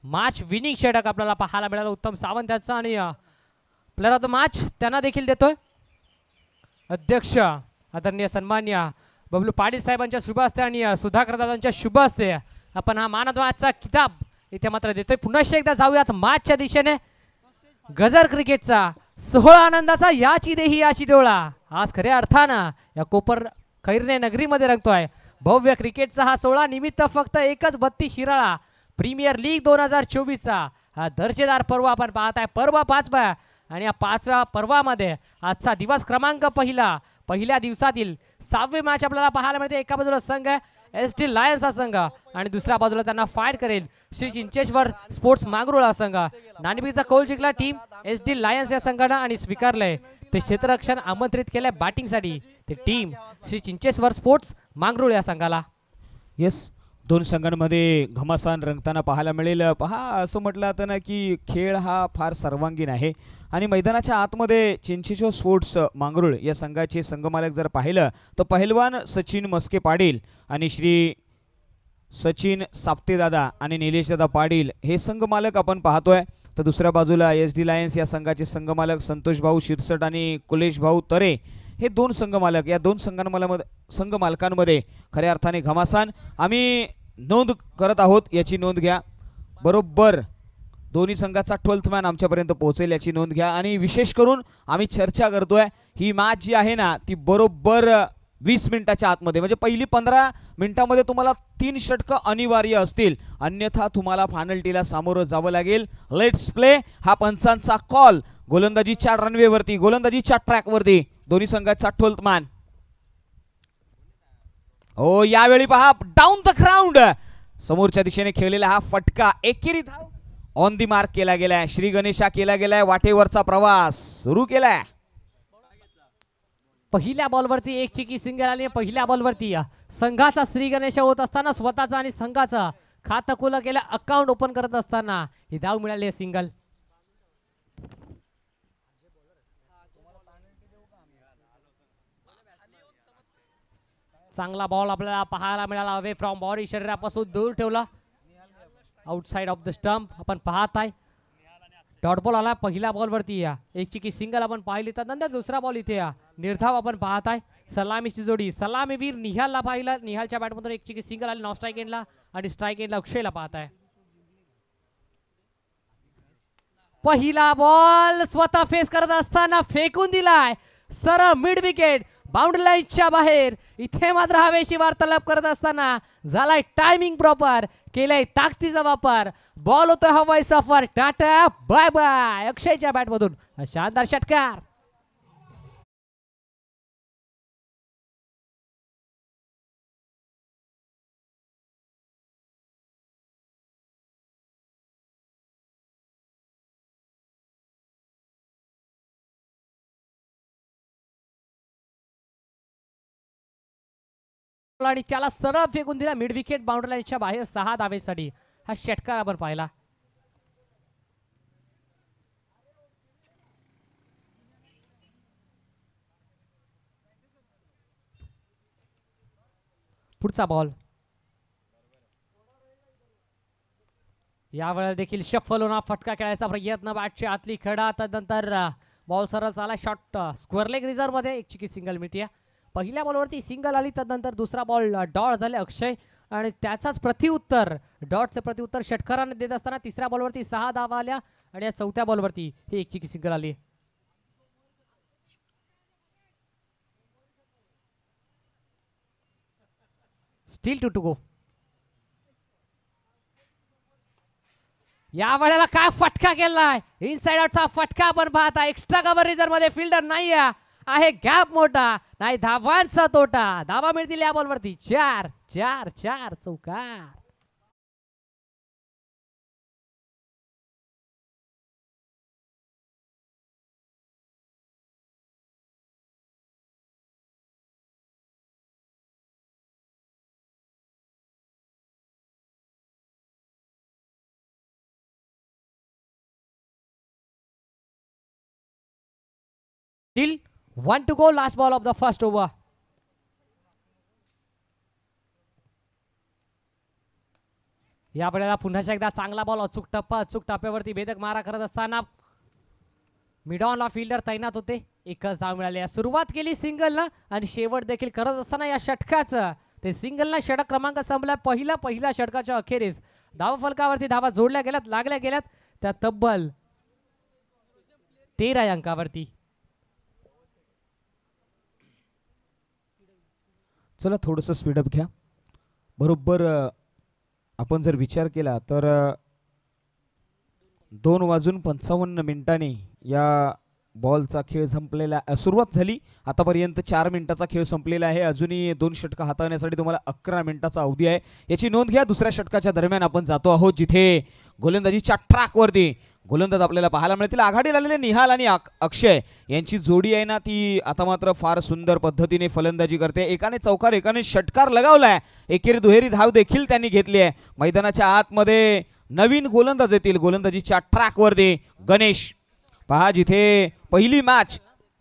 Match winning षटक आपल्याला पाहायला मिळालं उत्तम सावंत याचा आणि प्लेअर ऑफ द मॅच त्यांना देखील देतोय अध्यक्ष आदरणीय सन्मान्य बबलू पाटील साहेबांच्या शुभ हस्ते आणि सुधाकर दादांच्या शुभ हस्ते आपण हा मान ऑफ द मॅचचा किताब इथे मात्र देतोय। पुन्हा एकदा जाऊयात मॅचच्या दिशेने। गजर क्रिकेटचा सोहळा आनंदाचा याची देही याची डोळा आज खऱ्या अर्थानं या कोपर खैरणे नगरीमध्ये रंगतोय। भव्य क्रिकेटचा हा सोहळा निमित्त फक्त एकच बत्ती शिराळा प्रीमियर लीग 2024चा हा दर्जेदार पर्व आपण पाहताय। पर्व 5वा आणि या 5व्या पर्वामध्ये आजचा दिवस क्रमांक पहिल्या दिवसातील 6वी मॅच आपल्याला पाहायला मिळते। एका बाजूला संघ SD लायन्स हा संघ आणि दुसऱ्या बाजूला त्यांना फाईट करेल श्री चिंचेश्वर स्पोर्ट्स मांगरोळ हा संघ। नाणेफेकीचा कौल जिंकला टीम SD लायन्स या संघानं आणि स्वीकारलंय ते क्षेत्ररक्षण आमंत्रित केलंय बॅटिंगसाठी ते टीम श्री चिंचेश्वर स्पोर्ट्स मांगरोळ या संघाला। येस दोन संघांमध्ये घमासान रंगताना पाहायला मिळेल। पहा असं म्हटलं जातं ना की खेळ हा फार सर्वांगीण आहे आणि मैदानाच्या आतमध्ये चिंचेश्वर स्पोर्ट्स मांगरोळ या संघाचे संघमालक जर पाहिलं तर पहिलवान सचिन मस्के पाटील आणि श्री सचिन साप्तेदादा आणि निलेशदादा पाटील हे संघमालक आपण पाहतोय। तर दुसऱ्या बाजूला SD लायन्स या संघाचे संघमालक संतोष भाऊ शिरसट आणि कुलेश भाऊ तरे हे दोन संघमालक या दोन संघमालकांमध्ये खऱ्या अर्थाने घमासान आम्ही नोंद करत आहोत याची नोंद घ्या। बरोबर दोन्ही संघाचा 12th मॅन आमच्यापर्यंत पोहोचेल याची नोंद घ्या। आणि विशेष करून आम्ही चर्चा करतोय ही मॅच जी आहे ना ती बरोबर 20 मिनिटाच्या आतमध्ये म्हणजे पहिली 15 मिनिटांमध्ये तुम्हाला 3 षटकं अनिवार्य असतील अन्यथा तुम्हाला फायनल टीला सामोरं जावं लागेल। लेट्स प्ले हा पंचांचा कॉल गोलंदाजीच्या रनवेवरती गोलंदाजीच्या ट्रॅकवरती दोन्ही संघाचा 12th मॅन। हो यावेळी पहा डाऊन द ग्राउंड समोरच्या दिशेने खेळलेला हा फटका एकेरी धाव ऑन दी मार्क केला गेलाय। श्री गणेशा केला गेलाय वाटेवरचा प्रवास सुरू केलाय। पहिल्या बॉलवरती एक चिकी सिंगल आली पहिल्या बॉलवरती संघाचा श्री गणेश होत असताना स्वतःचा आणि संघाचा खातं खुलं केलं अकाउंट ओपन करत असताना ही धाव मिळाली सिंगल। चांगला बॉल आपल्याला पाहायला मिळाला अवे फ्रॉम बॉडी शरीरापासून दूर ठेवला आउटसाइड ऑफ द स्टंप आपण पाहत आहे। डॉट बॉल आला पहिल्या बॉलवरती एक चिकी सिंगल आपण पाहिली तर नंतर दुसरा बॉल इथे निर्धाव आपण पाहत आहे। सलामीची जोडी सलामीवीर निहालला पाहिला निहालच्या बॅटमधून एक चिकी सिंगल आली नॉन स्ट्राईक एंडला आणि स्ट्राईक एंडला अक्षयला पाहत आहे। पहिला बॉल स्वतः फेस करत असताना फेकून दिलाय सरळ मिड विकेट बाउंड्री लाईनच्या बाहेर। इथे मात्र हवेशी वार्तालाप करत असताना झालाय टायमिंग प्रॉपर केलाय ताकदीचा वापर बॉल होतोय हवाई सफर टाटा बाय बाय अक्षयच्या बॅटमधून शानदार षटकार। आणि त्याला सरळ फेकून दिला मिड विकेट बाउंड्री लाईनच्या बाहेर 6 धावेसाठी हा षटकार आपण पाहिला। पुढचा बॉल यावेळेला देखील शफल होणार फटका खेळायचा प्रयत्न बॅटच्या आतली खडा त्यानंतर बॉल सरळ चाला शॉट स्क्वेअर लेग रिझर्व मध्ये एक चिकी सिंगल मिळते। पहिल्या बॉलवरती सिंगल आली त्यानंतर दुसरा बॉल डॉट झाले अक्षय आणि त्याचाच प्रत्युत्तर डॉटचे प्रत्युत्तर षटकाराने देत असताना तिसऱ्या बॉलवरती 6 धावा आल्या आणि या चौथ्या बॉलवरती ही एक चिकी सिंगल आली। स्टील टू गो या वेळेला काय फटका केलाय इनसाइड आउटचा फटका आपण पाहता एक्स्ट्रा कव्हर रिझर्व मध्ये फिल्डर नाही आहे गॅप मोठा नाही धावांचा तोटा धावा मिळतील या बॉलवरती 4 4 4 चौकार। Still 1 to go last ball of the first over। या वेळेला पुन्हा एकदा चांगला बॉल अचूक टप्प्यावरती भेदक मारा करत असताना मिडॉनला फिल्डर तैनात होते. एकच धाव मिळाली. सुरुवात केली सिंगलनं आणि शेवट देखील करत असताना या षटकाचं ते सिंगलनं षटक क्रमांक संपला. पहिल्या षटकाच्या अखेरीस धाव फलकावरती धावा जोडल्या गेल्यात, लागल्या गेल्यात त्या तब्बल 13 अंकावरती. चला थोडंसं स्पीडअप घ्या. बरोबर आपण जर विचार केला तर 2:55 या बॉलचा खेळ संपलेला सुरुवात झाली. आतापर्यंत 4 मिनिटाचा खेळ संपलेला आहे. अजूनही 2 षटकं हाताळण्यासाठी तुम्हाला 11 मिनिटाचा अवधी आहे. याची नोंद घ्या. दुसऱ्या षटकाच्या दरम्यान आपण जातो आहोत जिथे गोलंदाजीच्या ट्रॅकवरती गोलंदाज आपल्याला पाहायला मिळतील. आघाडीला आलेले निहाल आणि अक्षय यांची जोडी आहे ना, ती आता मात्र फार सुंदर पद्धतीने फलंदाजी करते. एकाने चौकार एकाने षटकार लगावलाय. एकेरी दुहेरी धाव देखील त्यांनी घेतली आहे. मैदानाच्या आतमध्ये नवीन गोलंदाज येतील. गोलंदाजीच्या ट्रॅकवरती गणेश पहा, जिथे पहिली मॅच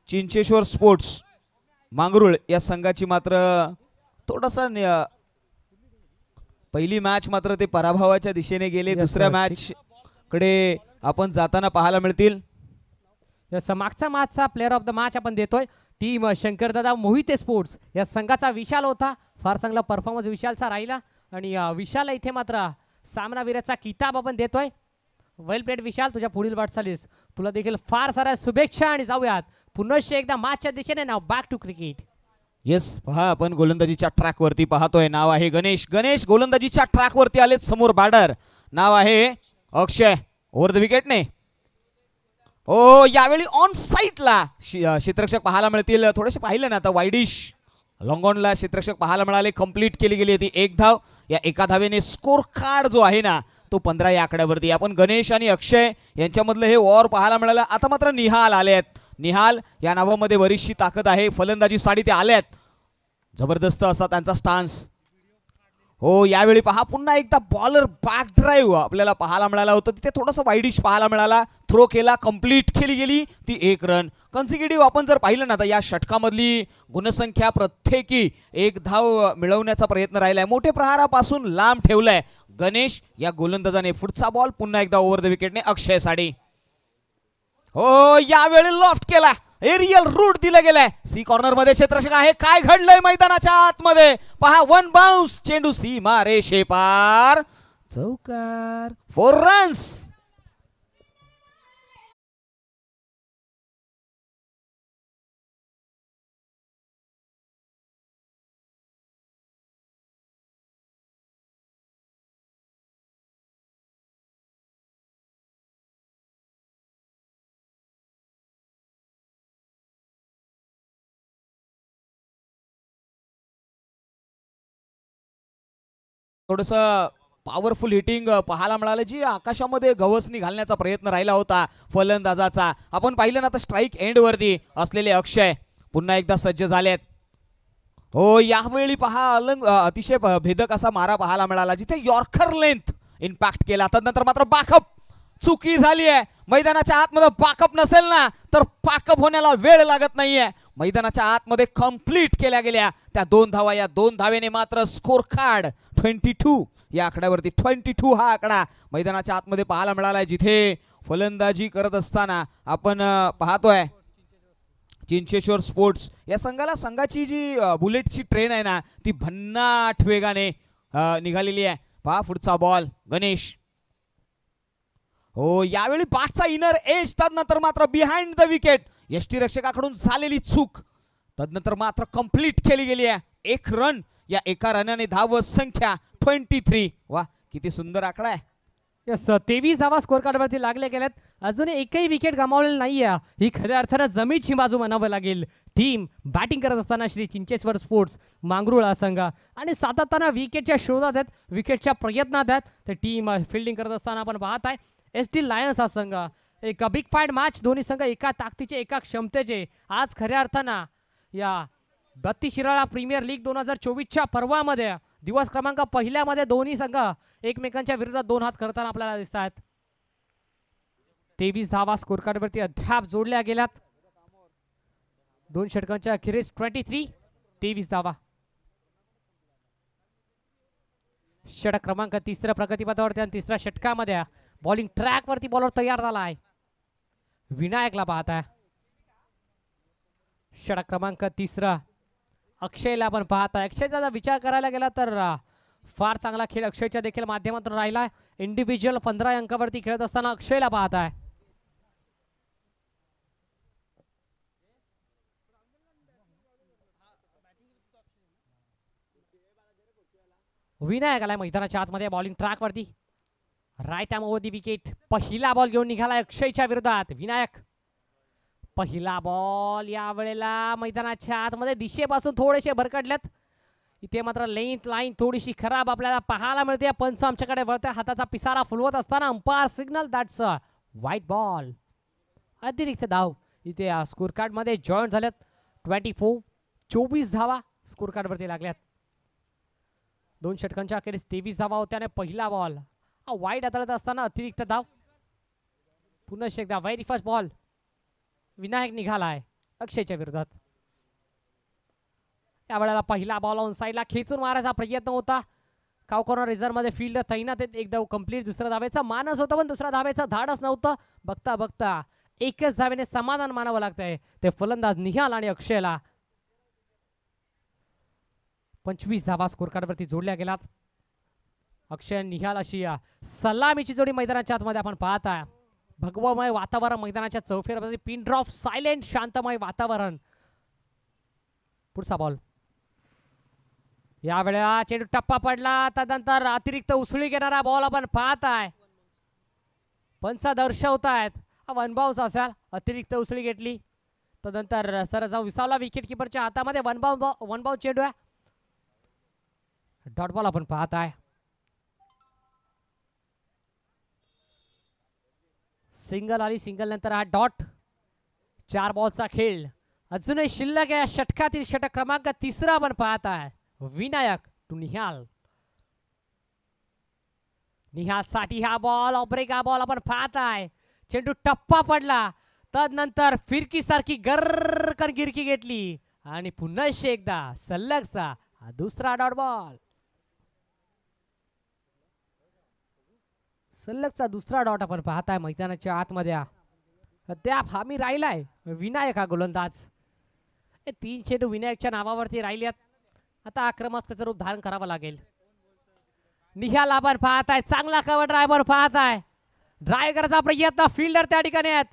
चिंचेश्वर स्पोर्ट्स मांगरूळ या संघाची मात्र थोडासा पहिली मॅच मात्र ते पराभवाच्या दिशेने गेले. दुसऱ्या मॅच कडे आपण जाताना पाहायला मिळतील. मागचा मॅचचा प्लेअर ऑफ द मॅच आपण देतोय टीम शंकरदादा मोहिते स्पोर्ट्स या संघाचा विशाल होता. फार चांगला परफॉर्मन्स विशालचा राहिला आणि विशाल इथे मात्र सामनावीराचा किताब आपण देतोय. वेल प्लेड विशाल, तुझ्या पुढील वाटचालीस तुला देखील फार साऱ्या शुभेच्छा आणि जाऊयात पुन्हा एकदा मॅचच्या दिशेने. नाव बॅक टू क्रिकेट. येस, पहा आपण गोलंदाजीच्या ट्रॅकवरती पाहतोय. नाव आहे गणेश. गणेश गोलंदाजीच्या ट्रॅकवरती आलेत. समोर बॅटर नाव आहे अक्षय. ओव्हर द विकेटने ओ यावेळी ऑन साईडला क्षेत्ररक्षक पाहायला मिळतील. थोडेसे पाहिले ना आता वाईडिश लॉंग ऑनला क्षेत्ररक्षक पाहायला मिळाले. कंप्लीट केली गेली होती 1 धाव. या एका धावेने स्कोर कार्ड जो आहे ना तो 15 या आकड्यावरती. आपण गणेश आणि अक्षय यांच्यामधलं हे वॉर पाहायला मिळालं. आता मात्र निहाल आले आहेत. निहाल या नावामध्ये बरीचशी ताकद आहे. फलंदाजी साठी ते आल्यात. जबरदस्त असा त्यांचा स्टान्स. हो, यावेळी पहा पुन्हा एकदा बॉलर बॅक ड्राईव्ह आपल्याला पाहायला मिळाला होता. तिथे थोडासा वाईडिश पाहायला मिळाला. थ्रो केला, कंप्लीट केली गेली ती 1 रन. कन्सिक्युटिव्ह आपण जर पाहिलं ना तर या षटकामधली गुणसंख्या प्रत्येकी 1 धाव मिळवण्याचा प्रयत्न राहिलाय. मोठे प्रहारापासून लांब ठेवलाय गणेश या गोलंदाजाने. पुढचा बॉल पुन्हा एकदा ओव्हर द विकेटने अक्षय साडी. हो, यावेळी लॉफ्ट केला. एरियल रूट दिलं गेलंय. सी कॉर्नर मध्ये क्षेत्ररक्षक आहे. काय घडलंय मैदानाच्या आतमध्ये पहा. 1 बाउन्स चेंडू सीमा रेषे पार. चौकार. 4 रन्स. थोडस पॉवरफुल हिटिंग पाहायला मिळालं, जी आकाशामध्ये गवसणी घालण्याचा प्रयत्न राहिला होता फलंदाजाचा. आपण पाहिलं ना तर स्ट्राईक एंड वरती असलेले अक्षय पुन्हा एकदा सज्ज झालेत. हो, यावेळी पहा अतिशय भेदक असा मारा पाहायला मिळाला जिथे यॉर्कर लेंथ इम्पॅक्ट केला. तदनंतर मात्र बाकअप चुकी झाली आहे. मैदानाच्या आतमध्ये बाकअप नसेल ना तर पाकअप होण्याला वेळ लागत नाहीये. मैदानाच्या आतमध्ये कंप्लीट केल्या गेल्या त्या 2 धावा. या 2 धावेने मात्र स्कोर कार्ड 22 या आकड्यावरती. 22 हा आकडा मैदानाच्या आतमध्ये पाहायला मिळालाय. जिथे फलंदाजी करत असताना आपण पाहतोय चिंचेश्वर स्पोर्ट्स या संघाची जी बुलेटची ट्रेन आहे ना ती भन्नाट वेगाने निघालेली आहे. पहा पुढचा बॉल गणेश. हो, यावेळी बॅटचा इनर एज. तदनंतर मात्र बिहाइंड द विकेट यष्टीरक्षकाकडून झालेली चूक. तदनंतर मात्र कंप्लीट केली गेली आहे. 1 रन. या एका रनाने धाव संख्या 23. वा, किती सुंदर आकडा आहे. 23 धावा स्कोर कार्डवरती लागले गेल्यात. अजूनही एकही विकेट गमावलेली नाहीये. ही खऱ्या अर्थानं जमीची बाजू म्हणावं लागेल. टीम बॅटिंग करत असताना श्री चिंचेश्वर स्पोर्ट्स मांगरूळ हा संघ आणि सातत्यानं विकेटच्या शोधात आहेत, विकेटच्या प्रयत्नात आहेत. तर टीम फिल्डिंग करत असताना आपण पाहत आहे SD लायन्स हा संघ. एक बिग फाईट मॅच. दोन्ही संघ एका ताकदीचे एका क्षमतेचे. आज खऱ्या अर्थानं या बत्ती शिराळा प्रीमियर लीग 2024च्या पर्वामध्ये दिवस क्रमांक पहिल्यामध्ये दोन्ही संघ एकमेकांच्या विरोधात 2 हात करताना आपल्याला दिसतात. 23 धावा स्कोर कार्डवरती अद्याप जोडल्या गेल्यात. 2 षटकांच्या अखेरीस 23 धावा. षटक क्रमांक तिसऱ्या प्रगतीपथावरती आणि तिसऱ्या षटकामध्ये बॉलिंग ट्रॅक वरती बॉलर तयार झाला आहे. विनायकला पाहताय. षटक क्रमांक तिसरा अक्षयला आपण पाहताय. अक्षयचा जर विचार करायला गेला तर फार चांगला खेळ अक्षयच्या देखील माध्यमातून राहिला. इंडिव्हिज्युअल 15 अंकावरती खेळत असताना अक्षयला पाहताय. विनायक आलाय मैदानाच्या आतमध्ये बॉलिंग ट्रॅक वरती. Right arm over the wicket. पहिला बॉल घेऊन निघालाय अक्षयच्या विरोधात विनायक. पहिला बॉल या वेळेला मैदानाच्या आतमध्ये दिशेपासून थोडेसे भरकटलेत. इथे मात्र लेंथ लाईन थोडीशी खराब आपल्याला पाहायला मिळते. पंच आमच्याकडे वळत्या हाताचा पिसारा फुलवत असताना umpire signal that's white ball. अतिरिक्त धाव इथे स्कोर कार्ड मध्ये जॉईन झाल्यात. 24 धावा स्कोर कार्ड वरती लागल्यात. 2 षटकांच्या अखेरीस 23 धावा होत्या आणि पहिला बॉल वाईट हाताळत असताना अतिरिक्त धाव. पुन्हा एकदा व्हेरी फर्स्ट बॉल. विनायक निघालाय अक्षयच्या विरोधात. यावेळेला पहिला बॉल ऑन साईडला खेचून मारायचा प्रयत्न होता. काव कॉर्नर रिझर्व्ह मध्ये फील्ड तैनात एक धाव कंप्लीट. दुसऱ्या धावेचा मानस होता पण दुसऱ्या धावेचा धाडच नव्हतं. बघता बघता एकच धावेने समाधान मानावं लागतंय ते फलंदाज निहाल आणि अक्षयला. 25 धावा स्कोर कार्ड वरती जोडल्या गेलात. अक्षय निहाल अशी सलामीची जोडी मैदानाच्या आतमध्ये आपण पाहताय. भगवमय वातावरण मैदानाच्या चौफेर. पिन ड्रॉप सायलेंट शांतमय वातावरण. पुढचा बॉल. या वेळेला चेंडू टप्पा पडला त्यानंतर अतिरिक्त उसळी घेणारा बॉल आपण पाहताय. पंच दर्शवतायत वन बाउन्स असेल. अतिरिक्त उसळी घेतली त्यानंतर सर जाऊन विसावला विकेट किपरच्या हातामध्ये. वन बाउन्स चेंडू आहे. डॉट बॉल आपण पाहताय. सिंगल आली. सिंगल नंतर हा डॉट. 4 बॉलचा खेळ अजूनही शिल्लक आहे. षटकातील षटक क्रमांक तिसरा आपण पाहताय. विनायक टू निहाल. निहाल साठी हा बॉल ऑपरेक हा बॉल आपण पाहताय. चेंडू टप्पा पडला तदनंतर फिरकी सारखी गर्रकन गिरकी घेतली आणि पुन्हा एकदा सलगचा हा दुसरा डॉट बॉल. सलगचा दुसरा डॉट आपण पाहताय मैदानाच्या आतमध्ये. अद्याप हामी राहिलाय विनायक हा गोलंदाज. 3 चेंडू विनायकच्या नावावरती राहिल्यात. आता आक्रमक रूप धारण करावं लागेल. निहाल आपण पाहताय. चांगला कव्हर ड्रायव्हर पाहताय. ड्राईव्ह करायचा प्रयत्न फिल्डर त्या ठिकाणी आहेत.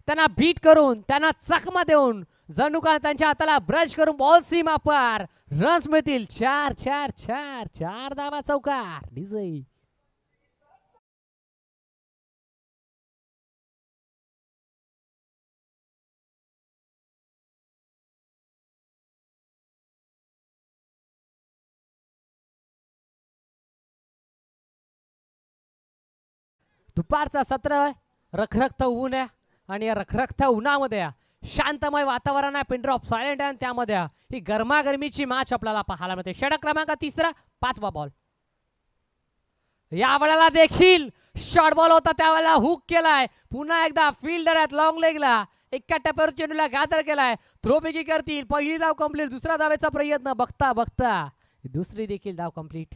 त्यांना बीट करून त्यांना चकमा देऊन जणू का त्यांच्या हाताला ब्रश करून बॉल सीमा पार. रन्स मिळतील. 4 धावा चौकार. डिझाई दुपारचा सत्र रखरखत ऊन आहे आणि या रखरखत उन्हामध्ये शांतमय वातावरण आहे. पिनड्रॉप सायलेंट आहे. त्यामध्ये ही गरमागरमीची मॅच आपल्याला पाहायला मिळते. षटक क्रमांक तिसरा 5वा बॉल. या वेळेला देखील शॉर्ट बॉल होता त्यावेळेला हुक केलाय. पुन्हा एकदा फिल्डर आहेत लॉंग लेगला. एका टप्प्यावर चेंडूला गादर केलाय. थ्रोपिकी करतील. पहिली धाव कंप्लीट. दुसरा धावेचा प्रयत्न. बघता बघता दुसरी देखील धाव कंप्लीट.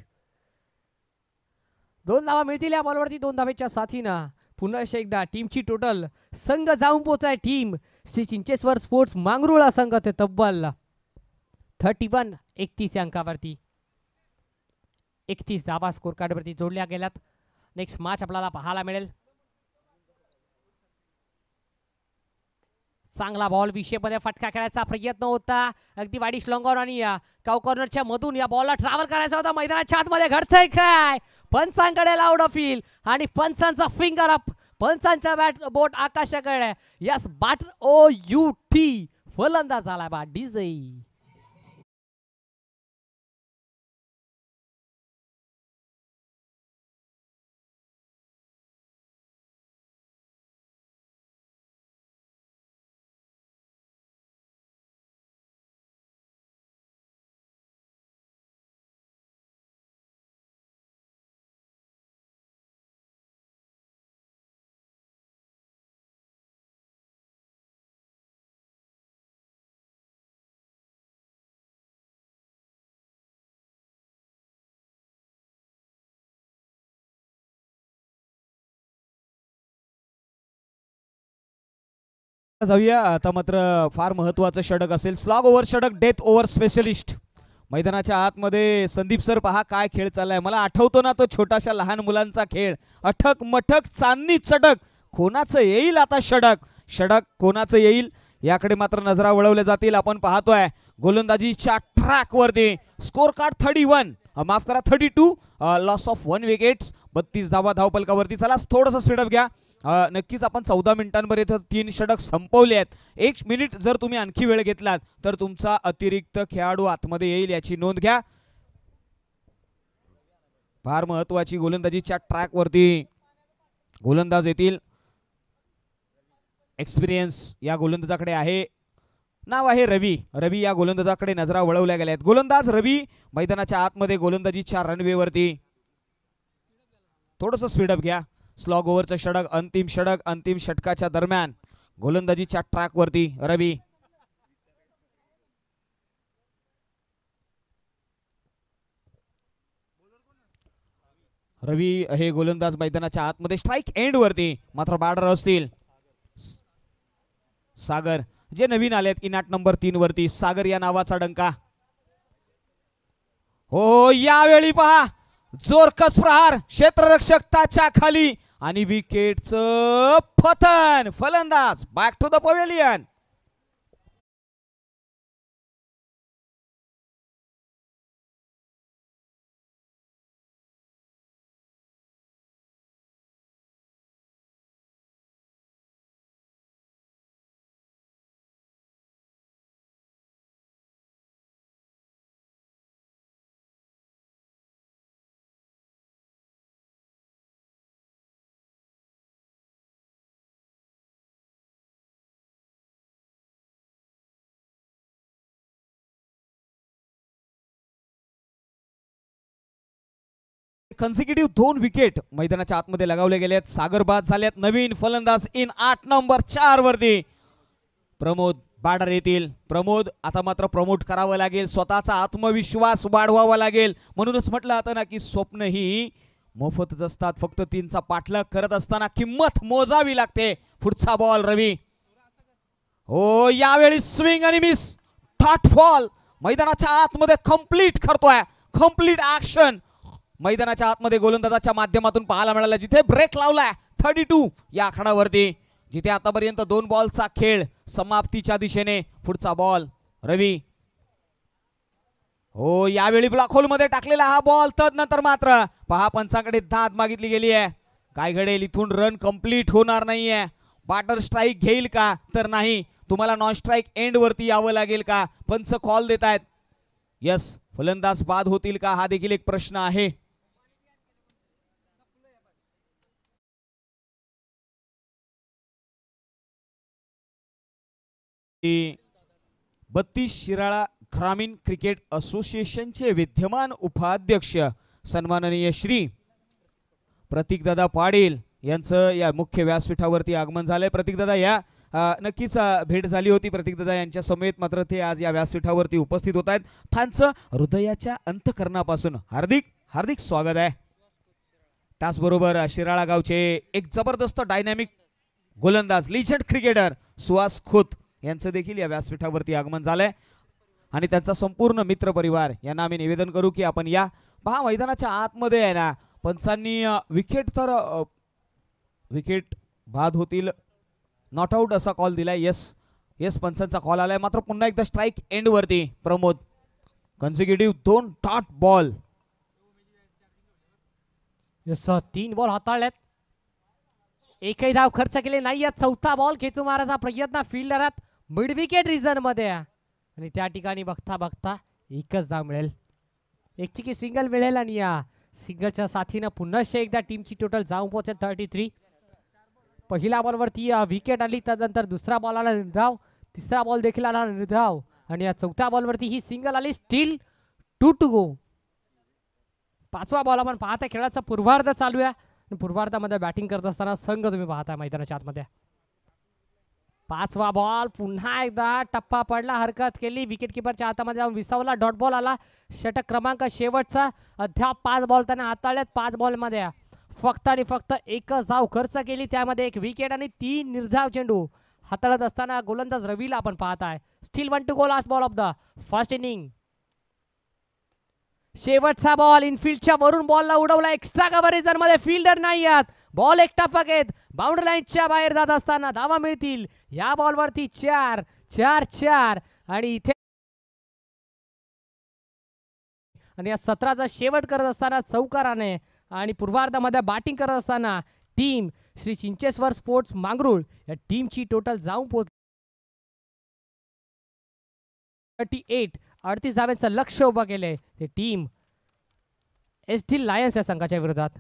2 धावा मिळतील या बॉलवरती. 2 धावेच्या साथीनं पुन्हा एकदा टीमची टोटल संघ जाऊन पोहोचलाय. टीम श्री चिंचेश्वर स्पोर्ट्स मांगरुळा संघ ते तब्बल 31 अंकावरती. 31 धावा स्कोर कार्ड वरती जोडल्या गेल्यात. नेक्स्ट मॅच आपल्याला पाहायला मिळेल. चांगला बॉल विषयमध्ये फटका खेळायचा प्रयत्न होता. अगदी वाडीश लॉंगॉन आणि काव कॉर्नरच्या मधून या बॉलला ट्रॅव्हल करायचा होता. मैदानाच्या आतमध्ये घडतंय काय. पंचांकडे लाऊड अपील आणि पंचांचा फिंगर अप. पंचांचा बॅट बोट आकाशाकडे. यस बॅट OUT फलंदाज झाला बा डिझाई. जाऊया आता मात्र फार महत्वाचं षटक असेल. स्लॉग ओव्हर षटक, डेथ ओव्हर स्पेशलिस्ट. मैदानाच्या आतमध्ये संदीप सर पहा काय खेळ चाललाय. मला आठवतो ना तो छोटाशा लहान मुलांचा खेळ. अठक मठक चांदणी चटक, कोणाचं येईल आता षटक. षटक कोणाचं येईल याकडे मात्र नजरा वळवल्या जातील. आपण पाहतोय गोलंदाजीच्या ट्रॅक वरती स्कोर कार्ड 31, माफ करा 32, लॉस ऑफ 1 विकेट्स, 32 धावा धावपलकावरती. चला थोडंसं स्पीडअप घ्या. नक्कीच आपण 14 मिनिटांपर्यंत 3 षटक संपवले आहेत. 1 मिनिट जर तुम्ही आणखी वेळ घेतलात तर तुमचा अतिरिक्त खेळाडू आतमध्ये येईल याची नोंद घ्या. फार महत्वाची गोलंदाजीच्या ट्रॅक वरती गोलंदाज येतील. एक्सपिरियन्स या गोलंदाजाकडे आहे. नाव आहे रवी. रवी या गोलंदाजाकडे नजरा वळवल्या गेल्या आहेत. गोलंदाज रवी मैदानाच्या आतमध्ये गोलंदाजीच्या रनवेवरती. थोडंसं स्पीडअप घ्या. स्लॉग ओव्हरचं षटक, अंतिम षटक, अंतिम षटकाच्या दरम्यान गोलंदाजीच्या ट्रॅक वरती रवी. रवी हे गोलंदाज मैदानाच्या आतमध्ये स्ट्राइक एंड वरती मात्र बॅटर असतील. सागर जे नवीन आलेत इनाट नंबर 3 वरती, सागर या नावाचा डंका. हो यावेळी पहा जोरकस प्रहार क्षेत्ररक्षक त्याच्या खाली आणि विकेटचं पतन. फलंदाज back to the pavilion. Consecutive 2 wicket मैदानाच्या आतमध्ये लगावले गेलेत. सागर बाद झालेत. नवीन फलंदाज इन 8 नंबर 4 वरती प्रमोद बॅटर येतील. प्रमोद आता मात्र प्रमोट करावं लागेल. स्वतःचा आत्मविश्वास वाढवावा लागेल. म्हणूनच म्हटलं आता ना की स्वप्न ही मोफतच असतात. फक्त 3चा पाठलाग करत असताना किंमत मोजावी लागते. पुढचा बॉल रवी. हो यावेळी स्विंग आणि मिस. डॉट बॉल मैदानाच्या आतमध्ये कंप्लीट करतोय. कंप्लीट ऍक्शन मैदानाच्या आतमध्ये गोलंदाजाच्या माध्यमातून पाहायला मिळाला. जिथे ब्रेक लावलाय 32 या आखाडावरती, जिथे आतापर्यंत 2 बॉलचा खेळ समाप्तीच्या दिशेने. पुढचा बॉल रवी. हो यावेळी ब्लॉक होल मध्ये टाकलेला हा बॉल. तदनंतर मात्र पहा पंचाकडे दाद मागितली गेली आहे. काय घडेल इथून. रन कंप्लीट होणार नाहीये. बॅटर स्ट्राइक घेईल का तर नाही. तुम्हाला नॉन स्ट्राइक एंड वरती यावं लागेल का. पंच कॉल देत आहेत. यस फलंदाज बाद होतील का हा देखील एक प्रश्न आहे. 32 शिराळा ग्रामीण क्रिकेट असोसिएशनचे विद्यमान उपाध्यक्ष सन्माननीय श्री प्रतीकदादा पाटील यांचं या मुख्य व्यासपीठावरती आगमन झालंय. प्रतीकदादा या नक्कीच भेट झाली होती प्रतीकदादा यांच्या समेत, मात्र ते आज या व्यासपीठावरती उपस्थित होत आहेत. त्यांचं हृदयाच्या अंतःकरणापासून हार्दिक हार्दिक स्वागत आहे. त्याचबरोबर शिराळा गावचे एक जबरदस्त डायनॅमिक गोलंदाज लिजंड क्रिकेटर सुहास खोत यांचं देखील या व्यासपीठावरती आगमन झालंय आणि त्यांचा संपूर्ण मित्र परिवार यांना आम्ही निवेदन करू की आपण या पहा मैदानाच्या आतमध्ये आहे ना. पंचांनी विकेट बाद होतील, नॉट आउट असा कॉल दिलाय. यस पंचांचा कॉल आलाय. मात्र पुन्हा एकदा स्ट्राइक एंड वरती Pramod. Consecutive 2 dot ball. Yes 3 ball हाताळल्यात. एकही धाव खर्च केले नाही. या 4था बॉल खेचू मारायचा प्रयत्न फिल्डरात मिड विकेट रिझन मध्ये आणि त्या ठिकाणी बघता बघता एकच धाव मिळेल. एक चिकी सिंगल मिळेल आणि या सिंगलच्या साथीनं पुन्हा एकदा टीमची टोटल जाऊन पोहोचेल 33. पहिल्या बॉलवरती विकेट आली, त्यानंतर दुसरा बॉल आला निर्धाव, तिसरा बॉल देखील आला निर्धाव आणि या 4थ्या बॉलवरती ही सिंगल आली. Still 2 to go. 5वा बॉल आपण पाहता. खेळाचा पूर्वार्ध चालू आहे. पूर्वार्धामध्ये बॅटिंग करत असताना संघ तुम्ही पाहता मैदानाच्या आतमध्ये. 5वा बॉल पुन्हा एकदा टप्पा पडला, हरकत केली. विकेट किपरच्या हातामध्ये जाऊन विसावला. डॉट बॉल आला. षटक क्रमांक शेवटचा. अद्याप 5 बॉल त्यांना हाताळल्यात. 5 बॉलमध्ये फक्त आणि फक्त एकच धाव खर्च केली, त्यामध्ये 1 विकेट आणि 3 निर्धाव चेंडू. हाताळत असताना गोलंदाज रवीला आपण पाहत आहे. Steel 1 to go last ball of the first inning. शेवटचा बॉल इनफिल्डच्या वरून बॉलला उडवला. एक्स्ट्रा कव्हरेज मध्ये फिल्डर नाही आहेत. बॉल एकटा पकेत बाउंड्री लाईनच्या बाहेर जात असताना धावा मिळतील. या बॉलवरती 4 आणि इथे आणि या सत्राचा शेवट करत असताना चौकाराने आणि पूर्वार्धामध्ये बॅटिंग करत असताना टीम श्री चिंचेश्वर स्पोर्ट्स मांगरूळ या टीमची टोटल जाऊन पोहोच 38 धाव्यांचं लक्ष उभं केलंय ते टीम SD लायन्स या संघाच्या विरोधात.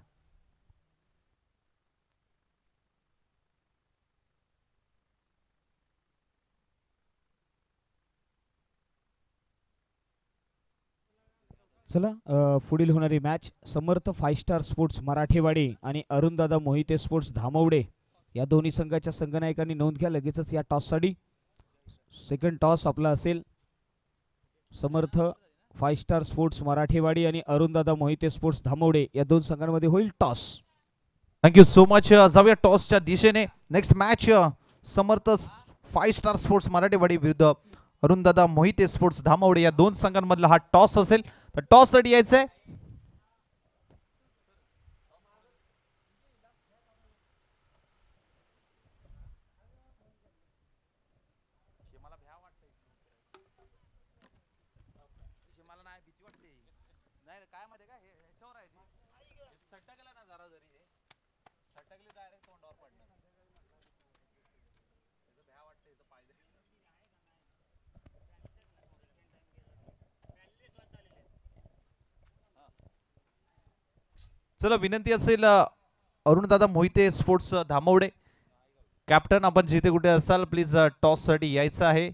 चला पुढील होणारी मॅच समर्थ 5 स्टार स्पोर्ट्स मराठेवाडी आणि अरुणदादा मोहिते स्पोर्ट्स धामवडे या दोन्ही संघाच्या संघनायकांनी नोंद घ्या लगेचच या टॉससाठी. सेकंड टॉस आपला असेल समर्थ 5 स्टार स्पोर्ट्स मराठेवाडी आणि अरुणदादा मोहिते स्पोर्ट्स धामवडे या दोन संघांमध्ये होईल टॉस. Thank you so much. जाऊया टॉसच्या दिशेने. नेक्स्ट मॅच समर्थ 5 स्टार स्पोर्ट्स मराठेवाडी विरुद्ध अरुणदादा मोहिते स्पोर्ट्स धामवडे या दोन संघांमधला हा टॉस असेल. तर टॉस साठी यायचंय चला विनंती असेल अरुणदादा मोहिते स्पोर्ट्स धामवडे कॅप्टन आपण जिथे कुठे असाल प्लीज टॉस साठी यायचं आहे.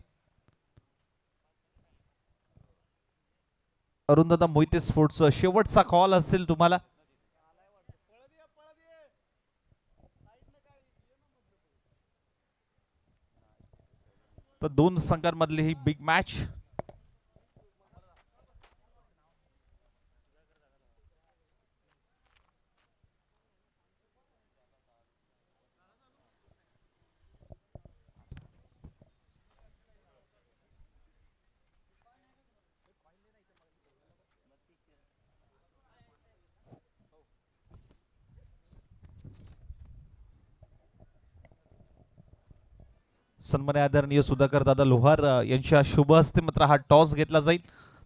अरुणदादा मोहिते स्पोर्ट्स शेवटचा कॉल असेल तुम्हाला. तर दोन संघांमधली ही बिग मॅच. सन्मान्य आदरणीय सुधाकर दादा लोहार यांच्या शुभ हस्ते मात्र हा टॉस घेतला जाईल.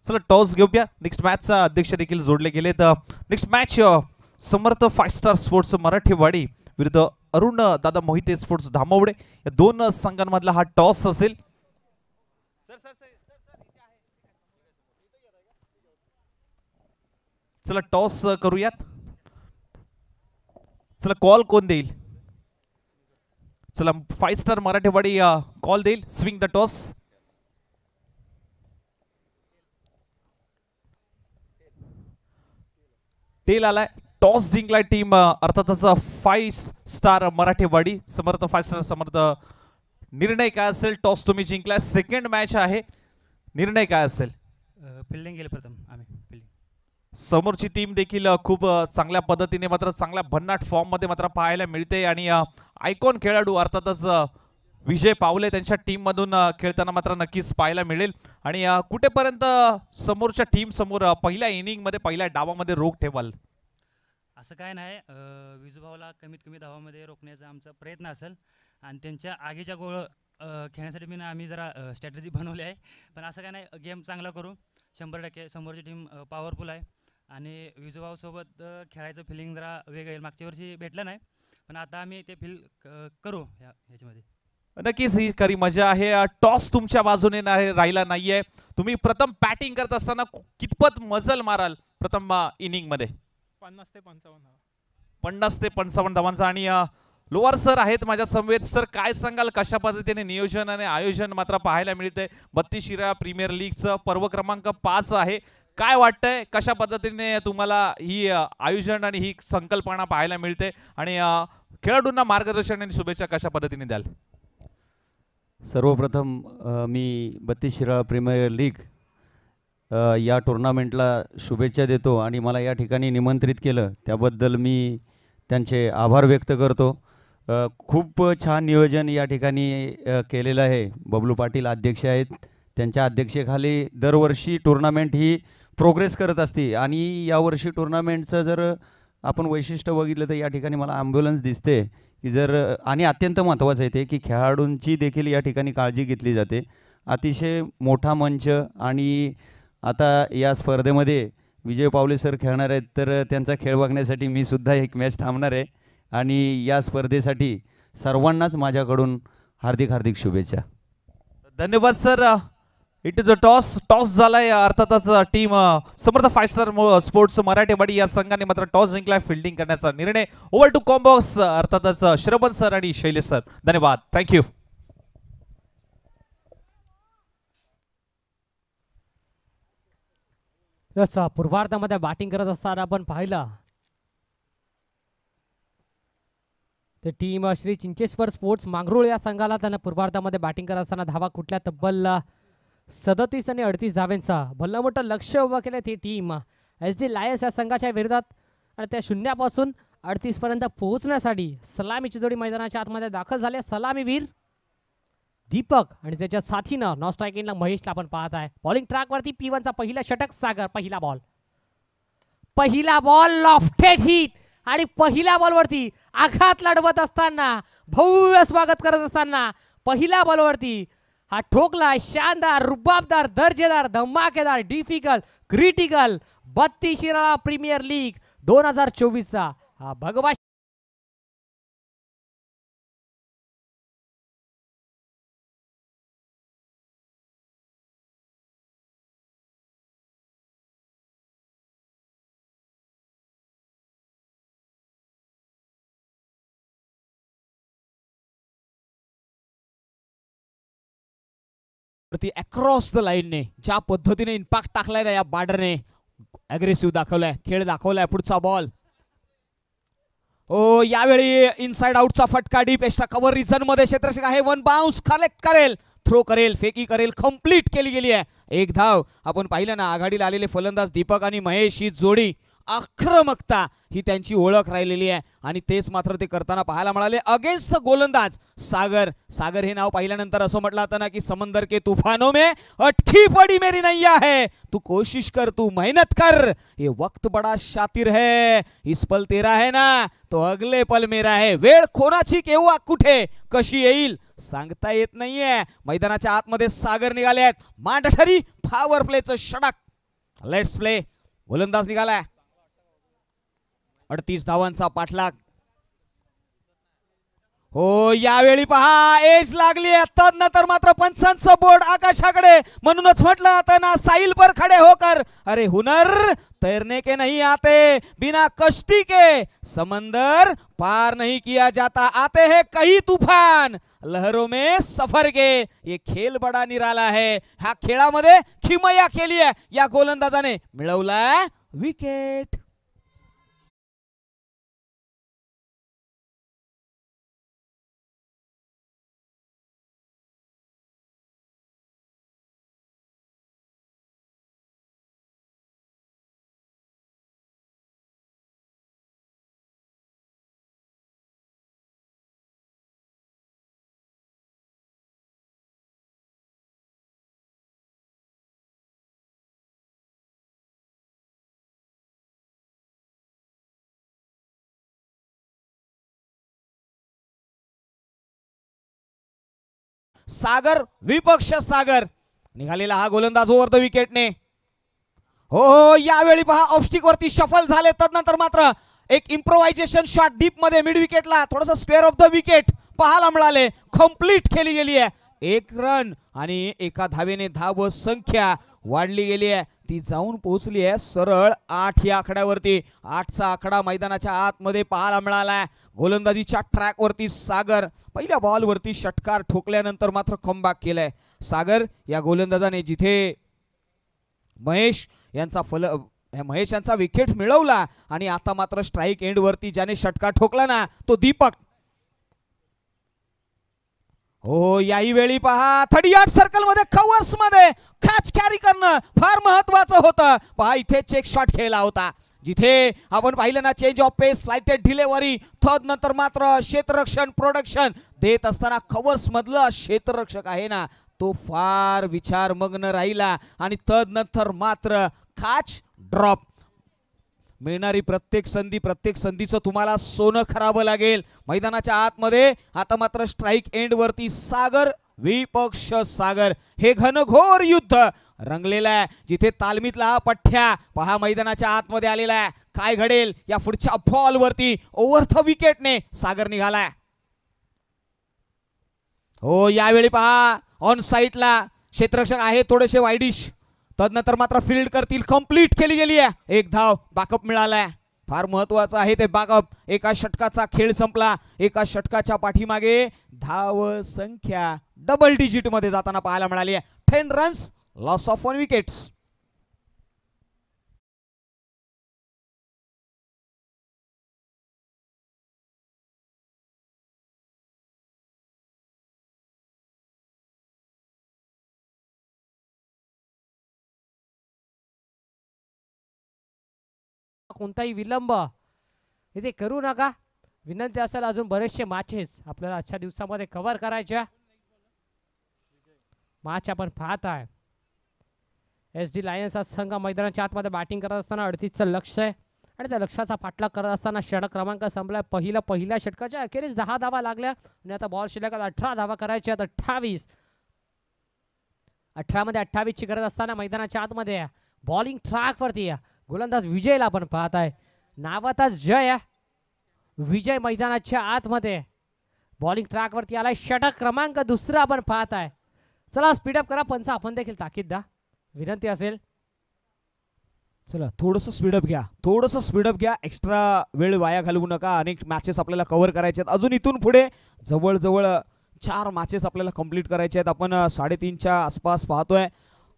चला टॉस घेऊया. नेक्स्ट मॅचचा अध्यक्ष देखील जोडले गेले. तर नेक्स्ट मॅच समर्थ 5 स्टार स्पोर्ट्स मराठेवाडी विरुद्ध अरुण दादा मोहिते स्पोर्ट्स धामवडे या दोन संघांमधला हा टॉस असेल. चला टॉस करूयात. चला कॉल कोण देईल. चला 5 स्टार मराठेवाडी कॉल देईल. Swing the toss. टेल आलाय. टॉस जिंकलाय टीम अर्थातच 5 स्टार मराठेवाडी. समर्थ 5 स्टार समर्थ. निर्णय काय असेल. टॉस तुम्ही जिंकलाय. सेकंड मॅच आहे. निर्णय काय असेल. फिल्डिंग गेले प्रथम आम्ही फिल्डिंग. समोरची टीम देखील खूप चांगल्या पद्धतीने मात्र चांगल्या भन्नाट फॉर्म मध्ये मात्र पाहायला मिळते आणि आयकॉन खेळाडू अर्थातच विजय पावले त्यांच्या टीम मधून खेळताना मात्र नक्कीच पाहायला मिळेल. आणि कुठेपर्यंत समोरच्या टीम समोर पहिल्या इनिंग मध्ये पहिल्या डावामध्ये रोख ठेवाल. असं काय नाही. विजूभाऊला कमीत कमी धावामध्ये रोखण्याचा आमचा प्रयत्न असेल आणि त्यांच्या आगीच्या गोळ खेळण्यासाठी मी आम्ही जरा स्ट्रॅटेजी बनवली आहे. पण असं काय नाही. गेम चांगला करू. 100% समोरची टीम पॉवरफुल आहे आणि विजूभाऊ सोबत खेळायचं फिलिंग जरा वेगळं येईल. मागच्या वर्षी भेटलं नाही पण आता आम्ही ते फील करू ह्याच्यामध्ये. नक्कीच ही खरी मजा आहे. टॉस तुमच्या बाजूने राहिला नाहीये. तुम्ही प्रथम बॅटिंग करत असताना कितपत मजल माराल प्रथम इनिंग मध्ये. 50 ते 55 धावा. 50 ते 55 धावांचा. आणि लोअर सर आहेत माझ्या समवेत. सर काय सांगाल कशा पद्धतीने नियोजन आणि आयोजन मात्र पाहायला मिळते. 32 शिराळा प्रीमियर लीगचं पर्व क्रमांक 5 आहे. काय वाटतंय कशा पद्धतीने तुम्हाला ही आयोजन आणि ही संकल्पना पाहायला मिळते आणि खेळाडूंना मार्गदर्शन आणि शुभेच्छा कशा पद्धतीने द्याल. सर्वप्रथम मी 32 शिराळा प्रीमियर लीग या टुर्नामेंटला शुभेच्छा देतो आणि मला या ठिकाणी निमंत्रित केलं त्याबद्दल मी त्यांचे आभार व्यक्त करतो. खूप छान नियोजन या ठिकाणी केलेलं आहे. बबलू पाटील अध्यक्ष आहेत, त्यांच्या अध्यक्षतेखाली दरवर्षी टुर्नामेंट ही प्रोग्रेस करत असते आणि यावर्षी टुर्नामेंटचं जर आपण वैशिष्ट्य बघितलं तर या ठिकाणी मला ॲम्ब्युलन्स दिसते की जर आणि अत्यंत महत्त्वाचं आहे ते की खेळाडूंची देखील या ठिकाणी काळजी घेतली जाते. अतिशय मोठा मंच आणि आता या स्पर्धेमध्ये विजय पावले सर खेळणार आहेत, तर त्यांचा खेळ बघण्यासाठी मी सुद्धा एक मॅच थांबणार आहे आणि या स्पर्धेसाठी सर्वांनाच माझ्याकडून हार्दिक हार्दिक शुभेच्छा. धन्यवाद sir. It is the toss झालाय. अर्थातच team Samarth 5 star sports Marathewadi या संघाने मात्र टॉस जिंकला. फिल्डिंग करण्याचा निर्णय. ओव्हर टू कॉम्बॉक्स. अर्थातच श्रवण सर आणि शैलेश सर. धन्यवाद. थँक्यू. पूर्वार्धामध्ये बॅटिंग करत असताना आपण पाहिलं ते टीम श्री चिंचेश्वर स्पोर्ट्स मांगरूळ या संघाला त्यांना पूर्वार्धामध्ये बॅटिंग करत असताना धावा कुठल्या तब्बल 37 आणि 38 धावांचा भलं मोठं लक्ष उभं केलं ती टीम SD लायन्स या संघाच्या विरोधात आणि त्या शून्यापासून 38 पर्यंत पोहोचण्यासाठी सलामीची जोडी मैदानाच्या आतमध्ये दाखल झाले. सलामीवीर दीपक आणि त्याच्या साथीनं नॉन स्ट्रायकिंगला महेशला आपण पाहत आहे. बॉलिंग ट्रॅकवरती P1चा पहिला षटक. सागर पहिला बॉल लॉफ्टेड हिट आणि पहिल्या बॉलवरती आघात लढवत असताना भव्य स्वागत करत असताना पहिल्या बॉलवरती हा ठोकला. शानदार, रुबाबदार, दर्जेदार, धमाकेदार, difficult, critical 32 Shirala premier league 2024चा हा भगवा वरती अक्रॉस द लाईनने ज्या पद्धतीने इम्पॅक्ट टाकलाय ना या बॉर्डरने, अग्रेसिव्ह दाखवलाय, खेळ दाखवलाय. पुढचा बॉल ओ यावेळी इनसाइड आउटचा फटका डीप एक्स्ट्रा कव्हर रिझन मध्ये क्षेत्ररक्षक आहे. वन बाउन्स कलेक्ट करेल, थ्रो करेल, फेकी करेल, कंप्लीट केली गेली आहे. एक धाव. आपण पाहिलं ना आघाडीला आलेले फलंदाज दीपक आणि महेश ही जोडी आक्रमकता ही त्यांची ओळख राहिलेली आहे आणि तेच मात्र ते करताना पाहायला मिळाले. अगेन्स्ट द गोलंदाज सागर हे नाव पाहिल्यानंतर असं म्हटलं होतं ना की समंदर के तूफानों में अटकी पड़ी मेरी नैया है, तू कोशिश कर, तू मेहनत कर, ये वक्त बड़ा शातिर है, इस पल तेरा है ना तो अगले पल मेरा है. वेळ कोणाची केव्हा कुठे कशी येईल सांगता येत नाहीये. मैदानाच्या आतमध्ये सागर निघाले आहेत. मांडठरी पॉवर प्लेचं षटक. Let's play. गोलंदाज निघालाय. 38 धावांचा पाठलाग. हो यावेळी पहा एज लागली. तदनंतर मात्र पंचांचं बोर्ड आकाशाकडे. म्हणूनच म्हटलं आता ना साहिल पर खडे होकर, अरे हुनर तैरने के नहीं आते, बिना कश्ती के समंदर पार नहीं किया जाता, आते हैं कई तूफान लहरों में सफर के. ये खेळ बडा निराला है. ह्या खेळामध्ये खिमया केली आहे या गोलंदाजाने. मिळवला विकेट. सागर विपक्ष सागर निघालेला हा गोलंदाज ओव्हर द विकेटने. हो यावेळी पहा ऑफस्टिक वरती शफल झाले. तदनंतर मात्र एक इम्प्रोव्हायझेशन शॉट डीप मध्ये मिड विकेटला थोडंसं स्क्वेअर ऑफ द विकेट पाहायला मिळाले. कंप्लीट केली गेली आहे. 1 रन आणि एका धावेने धाव संख्या वाढली गेली आहे. ती जाऊन पोहोचली आहे सरळ 8 या आकड्यावरती. 8चा आकडा मैदानाच्या आतमध्ये पाहायला मिळाला. गोलंदाजीच्या ट्रॅक वरती सागर पहिल्या बॉल वरती षटकार ठोकल्यानंतर मात्र कमबॅक केलाय. सागर या गोलंदाजाने जिथे महेश यांचा विकेट मिळवला आणि आता मात्र स्ट्राइक एंड वरती ज्याने षटकार ठोकला ना तो दीपक. हो याही वेळी पहा 38 सर्कल मध्ये कव्हर्स मध्ये कॅच कॅरी करणं फार महत्वाचं होतं. पहा इथे चेक शॉट खेळला होता. जिथे आपण पाहिलं ना change of pace, flighted delivery, तदनंतर मात्र क्षेत्ररक्षण प्रोडक्शन देत असताना कव्हर्स मधला क्षेत्ररक्षक आहे ना तो फार विचारमग्न राहिला आणि तदनंतर मात्र काच ड्रॉप. मिळणारी प्रत्येक संधीचं तुम्हाला सोनं करावं लागेल. मैदानाच्या आतमध्ये आता मात्र स्ट्राईक एंड वरती सागर विपक्ष सागर हे घनघोर युद्ध रंगलेलं आहे. जिथे तालमीतला हा पठ्ठ्या पहा मैदानाच्या आतमध्ये आलेला आहे. काय घडेल या पुढच्या बॉल वरती ओव्हर द विकेटने सागर निघालाय. हो यावेळी पहा ऑन साईडला क्षेत्ररक्षक आहे थोडेसे वाईडिश. तदनंतर मात्र फील्ड करतील. कंप्लीट केली गेली आहे. एक धाव बॅकअप मिळालाय. फार महत्वाचं आहे ते बॅकअप. एका षटकाचा खेळ संपला. एका षटकाच्या पाठीमागे धाव संख्या डबल डिजिट मध्ये जाताना पाहायला मिळाली आहे. 10 रन्स लॉस ऑफ 1 विकेट्स. कोणताही विलंब इथे करू नका. विनंती असेल अजून बरेचसे मॅचेस आपल्याला आजच्या दिवसामध्ये कव्हर करायच्या. मॅच आपण पाहत आहे SD लायन्स हा संघ मैदानाच्या आतमध्ये बॅटिंग करत असताना 38चं लक्ष आहे आणि त्या लक्षाचा पाठलाग करत असताना षटक क्रमांक संपलाय. पहिल्या षटकाच्या अखेरीस 10 धावा लागल्या आणि आता बॉल शिल्लक 18 धावा करायच्या. 18 मध्ये 28 ची गरज असताना मैदानाच्या आतमध्ये बॉलिंग ट्रॅक वरती गोलंदाज विजयला आपण पाहत आहे. नावातच जय विजय मैदानाच्या आतमध्ये बॉलिंग ट्रॅक वरती आलाय. षटक क्रमांक 2 आपण पाहत आहे. चला स्पीडअप करा पंच. आपण देखील ताकीद द्या विनंती असेल. चला थोडंसं स्पीडअप घ्या. एक्स्ट्रा वेळ वाया घालवू नका. अनेक मॅचेस आपल्याला कव्हर करायचे आहेत. अजून इथून पुढे जवळजवळ 4 मॅचेस आपल्याला कंप्लीट करायचे आहेत. आपण 3:30च्या आसपास पाहतोय.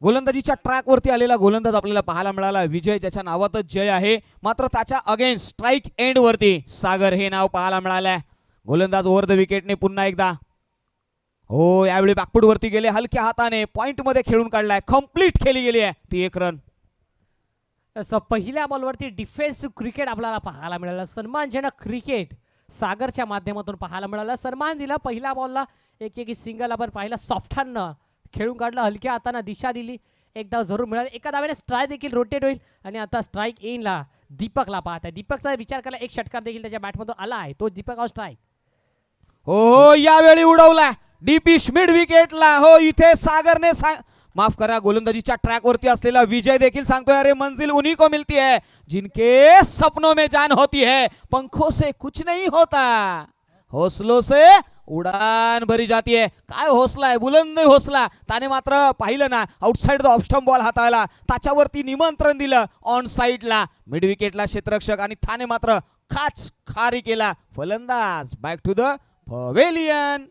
गोलंदाजीच्या ट्रॅक वरती आलेला गोलंदाज आपल्याला पाहायला मिळाला विजय, ज्याच्या नावातच जय आहे. मात्र त्याच्या अगेन्स्ट स्ट्राईक एंड वरती सागर हे नाव पाहायला मिळालंय. गोलंदाज ओव्हर द विकेटने पुन्हा एकदा. हो यावेळी बॅकफूट वरती गेले. हलक्या हाताने पॉइंट मध्ये खेळून काढलाय. कंप्लीट केली गेली आहे ती 1 रन. पहिल्या बॉलवरती डिफेन्सिव्ह क्रिकेट आपल्याला पाहायला मिळालं. सन्मानजनक क्रिकेट सागरच्या माध्यमातून पाहायला मिळालं. सन्मान दिला. पहिल्या बॉलला एक सिंगल आपण पाहिला. सॉफ्टहॅन्डनं खेळून काढलं. हलक्या हाताने दिशा दिली. एक धाव जरूर मिळाली. एका धावेने स्ट्राईक देखील रोटेट होईल आणि आता स्ट्राईक येईनला दीपकला पाहत आहे. दीपकचा विचार केला. एक षटकार देखील त्याच्या बॅटमधून आला आहे. तो दीपक ऑन स्ट्राईक. हो यावेळी उडवला डीपी मिड विकेटला. हो इथे सागरने माफ करा गोलंदाजीच्या ट्रॅक वरती असलेला विजय देखील सांगतोय अरे मंजिल उन्हीं को मिलती है जिनके सपनों में जान होती है. पंखों से कुछ नहीं होता, हौसलों से उडान भरी जाती है. काय हौसला आहे, बुलंद हौसला. त्याने मात्र पाहिलं ना outside the off stump ball हाताळला. त्याच्यावरती निमंत्रण दिलं ऑन साइडला मिड विकेटला क्षेत्ररक्षक आणि त्याने मात्र खाच खारी केला फलंदाज. Back to the pavilion.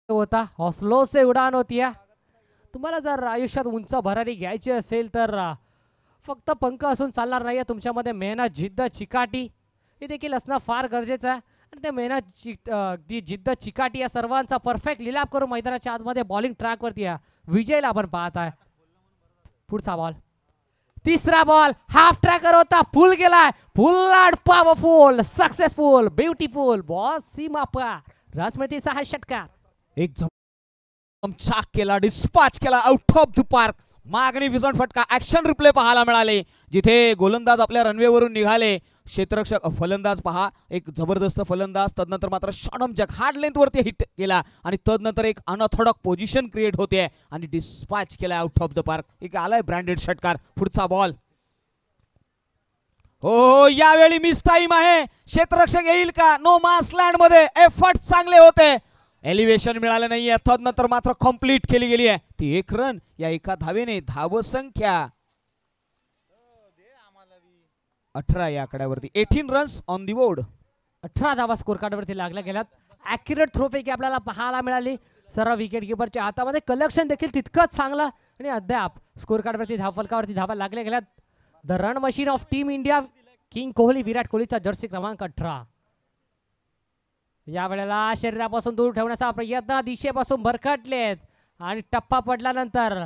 होता हौसलों से उडान होती है. तुम्हाला जर आयुष्यात उंच भरारी घ्यायची असेल तर फक्त पंख असून चालणार नाही. तुमच्यामध्ये मेहनत, जिद्द, चिकाटी हे देखील असणं फार गरजेचं आहे. आणि ते मेहनत, जिद्द, चिकाटी या सर्वांचा परफेक्ट लिलाप करून मैदानाच्या आतमध्ये बॉलिंग ट्रॅक वरती विजयला आपण पाहत आहे. पुढचा बॉल, तिसरा बॉल हाफ ट्रॅकर होता. फुल गेलाय. Full powerful, successful, beautiful ball सीमा पार. राजमतीचा हा षटकार एक चाक केला, डिस्पॅच केला out of the park. Magnificent फटका. ऍक्शन रिप्ले पाहायला मिळाले जिथे गोलंदाज आपल्या रनवेवरून निघाले. क्षेत्ररक्षक फलंदाज पहा एक जबरदस्त फलंदाज. तदनंतर मात्र शॉर्ट जग हार्ड लेंथ वरती हिट केला आणि तदनंतर एक अनऑर्थोडॉक्स पोझिशन क्रिएट होते आणि डिस्पॅच केला आउट ऑफ द पार्क. एक आलाय ब्रँडेड षटकार. पुढचा बॉल. हो यावेळी मिस टाइम आहे. क्षेत्ररक्षक येईल का? नो मास लँड मध्ये एफर्ट चांगले होते. एलिव्हेशन मिळालं नाहीये. तदनंतर मात्र कंप्लीट केली गेली आहे ती 1 रन. या एका धावेने धाव संख्या 18 या आकड्यावरती 18 रन्स ऑन दी बोर्ड. 18 धावा स्कोर कार्डवरती लागल्या गेल्यात. ॲक्युरेट थ्रोपैकी आपल्याला पाहायला मिळाली. सर्व विकेट किपरच्या हातामध्ये कलेक्शन देखील तितकंच चांगलं आणि अद्याप स्कोर कार्डवरती धावफलकावरती धावा लागल्या गेल्यात. The run machine of team India king Kohli, Virat कोहलीचा जर्सी क्रमांक 18. या वेळेला शरीरापासून दूर ठेवण्याचा प्रयत्न दिशेपासून भरकटलेत आणि टप्पा पडल्यानंतर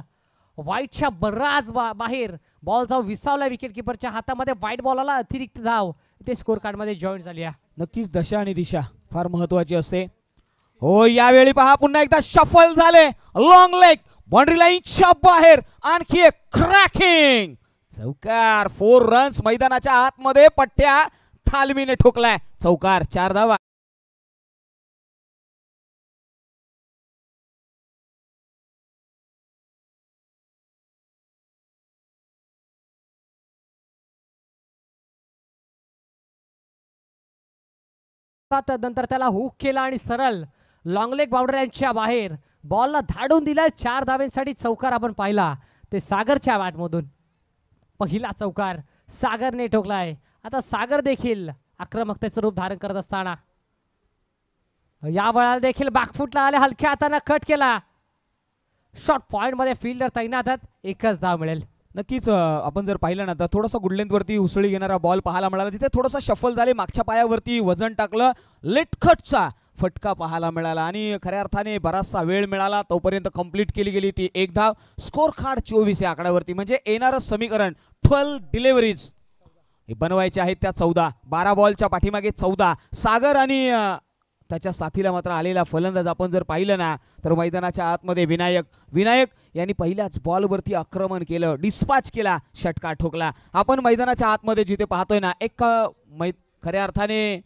वाईटच्या बराच बाहेर बॉल जाऊन विसावला विकेट किपरच्या हातामध्ये. वाईट बॉलला अतिरिक्त धाव ते स्कोर कार्ड मध्ये जॉईन झाली आहे. नक्कीच दशा आणि दिशा फार महत्वाची असते. हो यावेळी पहा पुन्हा एकदा शफल झाले. लॉंग लेग बाउंड्री लाईनच्या बाहेर आणखी एक क्रॅकिंग चौकार. 4 रन्स मैदानाच्या आतमध्ये पट्ट्या थालमीने ठोकलाय. चौकार 4 धावा. नंतर त्याला हुक केला आणि सरळ लॉंग लेग बाउंड्रीच्या बाहेर बॉलला धाडून दिलाय. 4 धावेंसाठी चौकार आपण पाहिला ते सागरच्या बॅटमधून. पहिला चौकार सागरने ठोकलाय. आता सागर देखील आक्रमकतेचं रूप धारण करत असताना या वेळेला देखील बॅकफुटला आले. हलक्या हाताने कट केला. शॉर्ट पॉइंट मध्ये फिल्डर तैनात आहेत. एकच धाव मिळेल. नक्कीच आपण जर पाहिलं ना तर थोडासा गुडलेंथवरती उसळी घेणारा बॉल पाहायला मिळाला. तिथे थोडासा शफल झाले. मागच्या पायावरती वजन टाकलं. लेटखटचा फटका पाहायला मिळाला आणि खऱ्या अर्थाने बराचसा वेळ मिळाला. तोपर्यंत कंप्लीट केली गेली ती एक धाव. स्कोर कार्ड 24 या आकड्यावरती म्हणजे येणारं समीकरण 12 डिलिव्हरीज बनवायचे आहेत त्या 14. 12 बॉलच्या पाठीमागे 14. सागर आणि त्याच्या साथीला मात्र आलेला फलंदाज आपण जर पाहिलं ना तर मैदानाच्या आतमध्ये विनायक यांनी पहिल्याच बॉलवरती आक्रमण केलं. डिस्पॅच केला. षटकार ठोकला. आपण मैदानाच्या आतमध्ये जिथे पाहतोय ना एक खऱ्या अर्थाने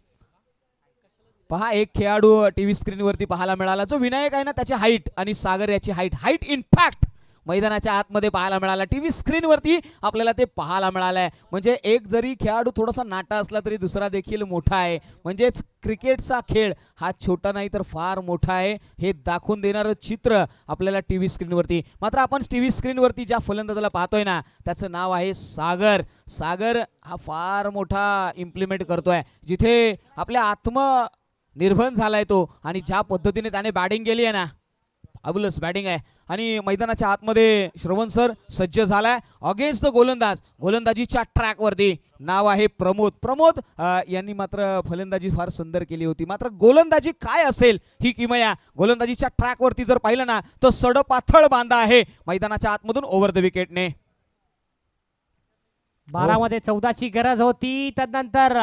पहा एक खेळाडू टीव्ही स्क्रीनवरती पाहायला मिळाला. जो विनायक आहे ना त्याची हाईट आणि सागर याची हाईट इनफॅक्ट मैदानाच्या आतमध्ये पाहायला मिळाला. टीव्ही स्क्रीनवरती आपल्याला ते पाहायला मिळालंय. म्हणजे एक जरी खेळाडू थोडासा नाटा असला तरी दुसरा देखील मोठा आहे. म्हणजेच क्रिकेटचा खेळ हा छोटा नाही तर फार मोठा आहे हे दाखवून देणारं चित्र आपल्याला टीव्ही स्क्रीनवरती. मात्र आपण टीव्ही स्क्रीनवरती ज्या फलंदाजाला पाहतोय ना त्याचं नाव आहे सागर. सागर हा फार मोठा इम्प्लिमेंट करतोय. जिथे आपल्या आत्मनिर्भर झालाय तो आणि ज्या पद्धतीने त्याने बॅटिंग केली आहे ना अबुलस बॅटिंग आहे. आणि मैदानाच्या आतमध्ये श्रवण सर सज्ज झालाय अगेन्स्ट द गोलंदाजीच्या ट्रॅकवरती. नाव आहे प्रमोद यांनी मात्र फलंदाजी फार सुंदर केली होती. मात्र गोलंदाजी काय असेल ही किमया गोलंदाजीच्या ट्रॅकवरती जर पाहिलं ना तर सडपाथळ बांधा आहे मैदानाच्या आतमधून ओव्हर द विकेटने. 12 मध्ये 14ची गरज होती. त्यानंतर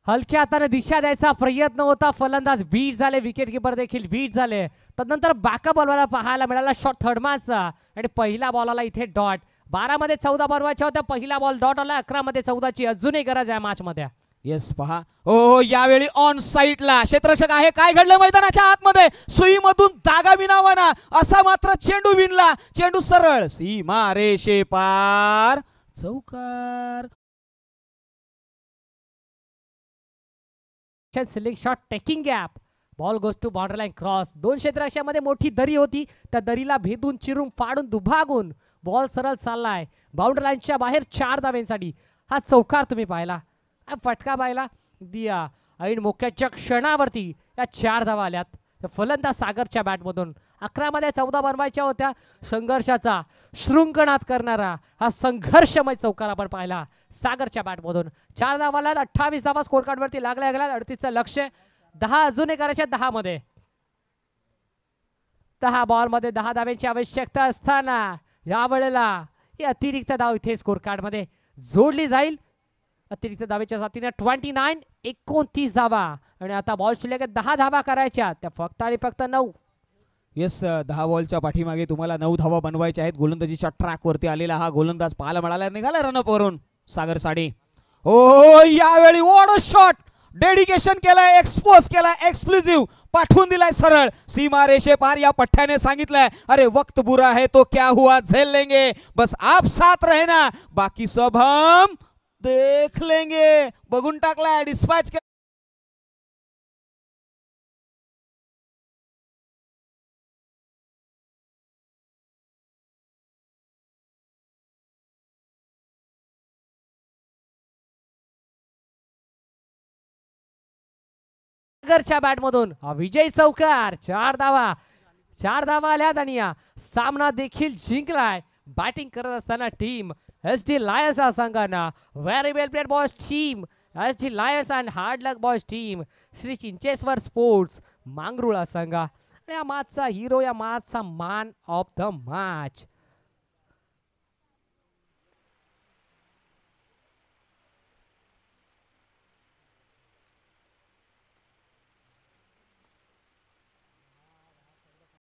हलक्या हाताने दिशा द्यायचा प्रयत्न होता. फलंदाज बीट झाले. विकेट किपर देखील बीट झाले. त्यानंतर बॅकअप बॉलला पाहायला मिळाला शॉट थर्ड मॅचचा आणि पहिला बॉलला इथे डॉट. 12 मध्ये 14 बनवायच्या होत्या. पहिला बॉल डॉट आला. 11 मध्ये 14ची अजूनही गरज आहे मॅच मध्ये. येस पहा हो यावेळी ऑन साईडला क्षेत्ररक्षक आहे. काय घडलं मैदानाच्या आतमध्ये सुईमधून धागा विनावाना असा मात्र चेंडू विणला. चेंडू सरळ सीमा रेषे पार. चौकार. Ceiling shot taking gap. Ball goes to boundary line cross. 2 क्षेत्ररक्षकामध्ये मोठी दरी होती. त्या दरीला भेदून चिरून पाडून दुभागून बॉल सरळ चाललाय बाउंड्री लाईनच्या बाहेर. 4 धावेंसाठी हा चौकार तुम्ही पाहिला. हा फटका पाहिला. दिया ऐन मोक्याच्या क्षणावरती या 4 धावा आल्यात. फलंदाज सागरच्या बॅटमधून. 11 मध्ये 14 बनवायच्या होत्या. संघर्षाचा शृंखनाद करणारा हा संघर्षमय चौकार आपण पाहिला सागरच्या बॅटमधून. 4 धावाला 28 धावा स्कोर कार्डवरती लागल्या गेल्या. 38चं लक्ष. 10 अजूनही करायच्या. 10 मध्ये 10 बॉल मध्ये 10 धाव्यांची आवश्यकता असताना या वेळेला ही अतिरिक्त धाव इथे स्कोर कार्ड मध्ये जोडली जाईल. अतिरिक्त धावेच्या साथीने 29 29 धावा आणि आता बॉल शिल्लक 10 धावा करायच्या. त्या फक्त आणि फक्त 9. येस 10 बॉलच्या पाठीमागे तुम्हाला 9 धावा बनवायच्या आहेत. गोलंदाजीच्या ट्रॅकवरती आलेला हा गोलंदाज पाहायला मिळाला. निघाला रनअप वरून सागर साडी. हो यावेळी ओढ शॉट डेडिकेशन केलाय. एक्सपोज केलाय. एक्सक्लुझिव्ह पाठवून दिलाय सरळ सीमा रेषे पार. या पठ्ठ्याने सांगितलंय अरे वक्त बुरा है तो क्या हुआ झेल लेंगे बस आप साथ रहना बाकी सब हम देख लेंगे. बघून टाकलाय. डिस्पॅच घरच्या बॅटमधून विजय चौकार 4 धावा आल्यात आणि सामना देखील जिंकलाय. बॅटिंग करत असताना टीम SD लायन्स या संघानं very well played boys team SD lions and hard luck boys team Shri Chincheshwar sports Mangrul संघ. या मॅचचा हिरो या मॅचचा मॅन ऑफ द मॅच